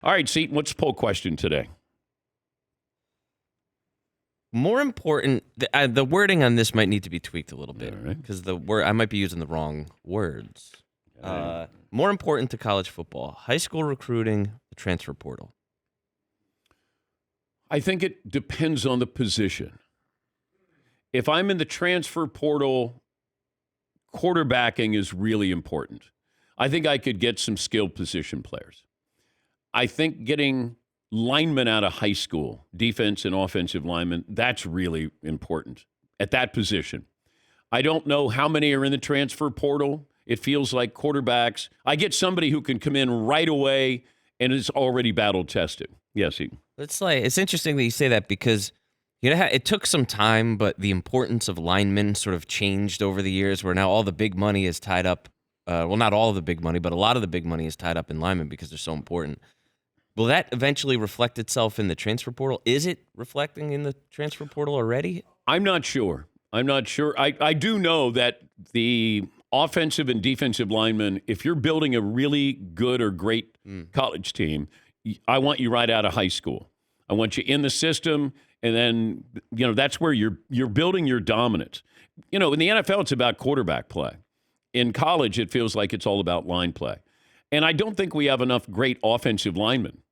All right, Seton, what's the poll question today? More important, the wording on this might need to be tweaked a little bit right. because I might be using the wrong words. More important to college football: high school recruiting, the transfer portal. I think it depends on the position. If I'm in the transfer portal, quarterbacking is really important. I think I could get some skilled position players. I think getting linemen out of high school, defense and offensive linemen, that's really important at that position. I don't know how many are in the transfer portal. It feels like quarterbacks. I get somebody who can come in right away and is already battle tested. Yes, Ethan. It's interesting that you say that because it took some time, but the importance of linemen sort of changed over the years. Where now all the big money is tied up. Well, not all of the big money, but a lot of the big money is tied up in linemen because they're so important. Will that eventually reflect itself in the transfer portal? Is it reflecting in the transfer portal already? I'm not sure. I do know that the offensive and defensive linemen, if you're building a really good or great college team, I want you right out of high school. I want you in the system, and then that's where you're building your dominance. In the NFL, it's about quarterback play. In college, it feels like it's all about line play. And I don't think we have enough great offensive linemen.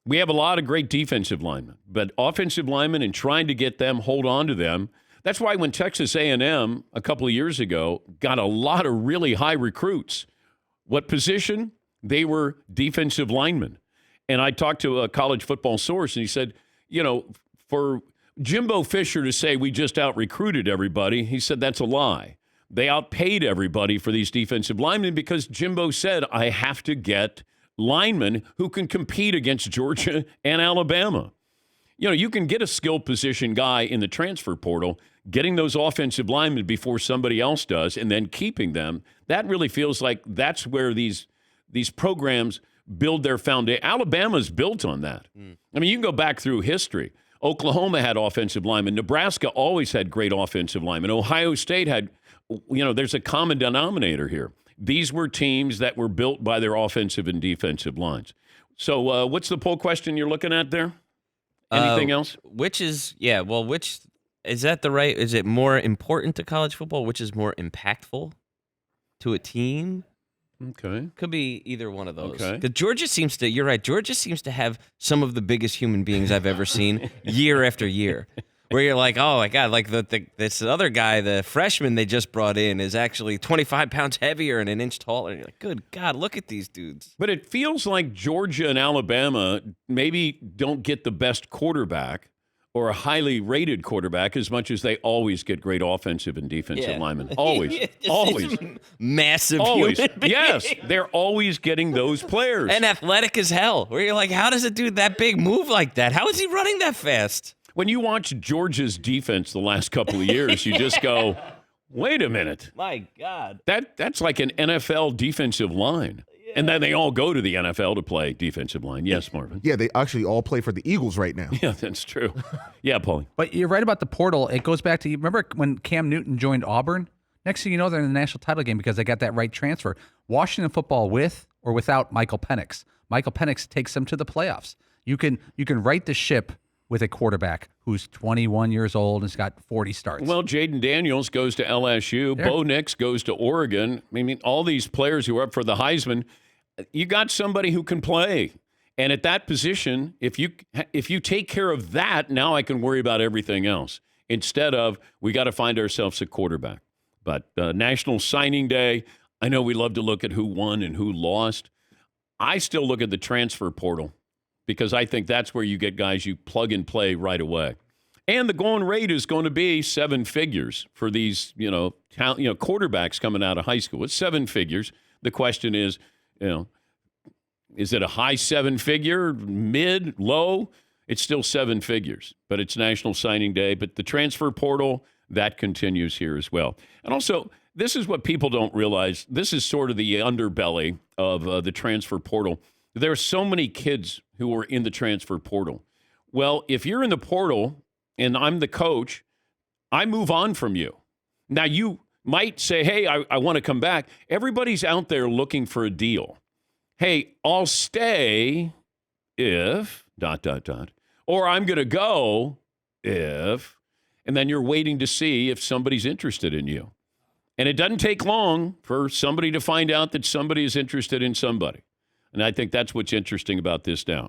We have a lot of great defensive linemen, but offensive linemen and trying to get them, hold on to them. That's why when Texas A&M a couple of years ago got a lot of really high recruits, what position? They were defensive linemen. And I talked to a college football source, and he said, for Jimbo Fisher to say we just out-recruited everybody, he said that's a lie. They outpaid everybody for these defensive linemen because Jimbo said, I have to get linemen who can compete against Georgia and Alabama. You can get a skilled position guy in the transfer portal, getting those offensive linemen before somebody else does, and then keeping them. That really feels like that's where these programs build their foundation. Alabama's built on that. I mean, you can go back through history. Oklahoma had offensive linemen. Nebraska always had great offensive linemen. Ohio State had, there's a common denominator here. These were teams that were built by their offensive and defensive lines. So what's the poll question you're looking at there? Anything else? Which is that the right? Is it more important to college football? Which is more impactful to a team? Okay. Could be either one of those. Okay. Because you're right, Georgia seems to have some of the biggest human beings I've ever seen year after year. Where you're like, oh my God, like this other guy, the freshman they just brought in is actually 25 pounds heavier and an inch taller. And you're like, good God, look at these dudes. But it feels like Georgia and Alabama maybe don't get the best quarterback or a highly rated quarterback as much as they always get great offensive and defensive linemen. Always. Always. Massive always. human being. Yes, they're always getting those players. And athletic as hell. Where you're like, how does a dude that big move like that? How is he running that fast? When you watch Georgia's defense the last couple of years, you just go, wait a minute. My God. That's like an NFL defensive line. Yeah. And then they all go to the NFL to play defensive line. Yes, Marvin. Yeah, they actually all play for the Eagles right now. Yeah, that's true. Yeah, Paulie. But you're right about the portal. It goes back to, you remember when Cam Newton joined Auburn? Next thing you know, they're in the national title game because they got that right transfer. Washington football with or without Michael Penix. Michael Penix takes them to the playoffs. You can right the ship with a quarterback who's 21 years old and has got 40 starts. Well, Jaden Daniels goes to LSU. Bo Nix goes to Oregon. I mean, all these players who are up for the Heisman, you got somebody who can play. And at that position, if you take care of that, now I can worry about everything else. Instead of, we got to find ourselves a quarterback. But National Signing Day, I know we love to look at who won and who lost. I still look at the transfer portal, because I think that's where you get guys you plug and play right away. And the going rate is going to be 7 figures for these, quarterbacks coming out of high school. It's 7 figures. The question is, is it a high 7-figure, mid, low? It's still 7 figures, but it's National Signing Day. But the transfer portal, that continues here as well. And also, this is what people don't realize. This is sort of the underbelly of the transfer portal. There are so many kids who are in the transfer portal. Well, if you're in the portal and I'm the coach, I move on from you. Now, you might say, hey, I want to come back. Everybody's out there looking for a deal. Hey, I'll stay if, ... or I'm going to go if, and then you're waiting to see if somebody's interested in you. And it doesn't take long for somebody to find out that somebody is interested in somebody. And I think that's what's interesting about this now.